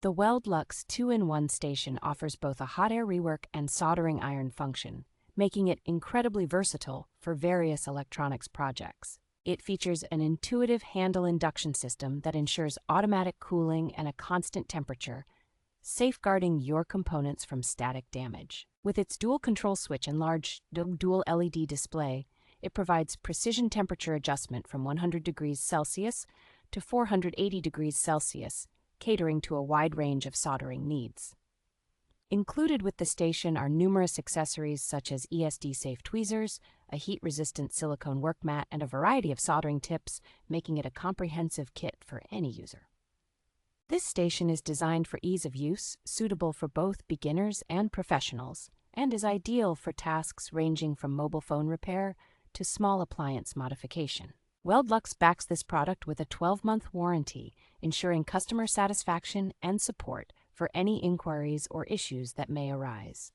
The Weld Lux 2-in-1 station offers both a hot air rework and soldering iron function, making it incredibly versatile for various electronics projects. It features an intuitive handle induction system that ensures automatic cooling and a constant temperature, safeguarding your components from static damage. With its dual control switch and large dual LED display, it provides precision temperature adjustment from 100 degrees Celsius to 480 degrees Celsius, catering to a wide range of soldering needs. Included with the station are numerous accessories such as ESD-safe tweezers, a heat-resistant silicone work mat, and a variety of soldering tips, making it a comprehensive kit for any user. This station is designed for ease of use, suitable for both beginners and professionals, and is ideal for tasks ranging from mobile phone repair to small appliance modification. Weld Lux backs this product with a 12-month warranty, ensuring customer satisfaction and support for any inquiries or issues that may arise.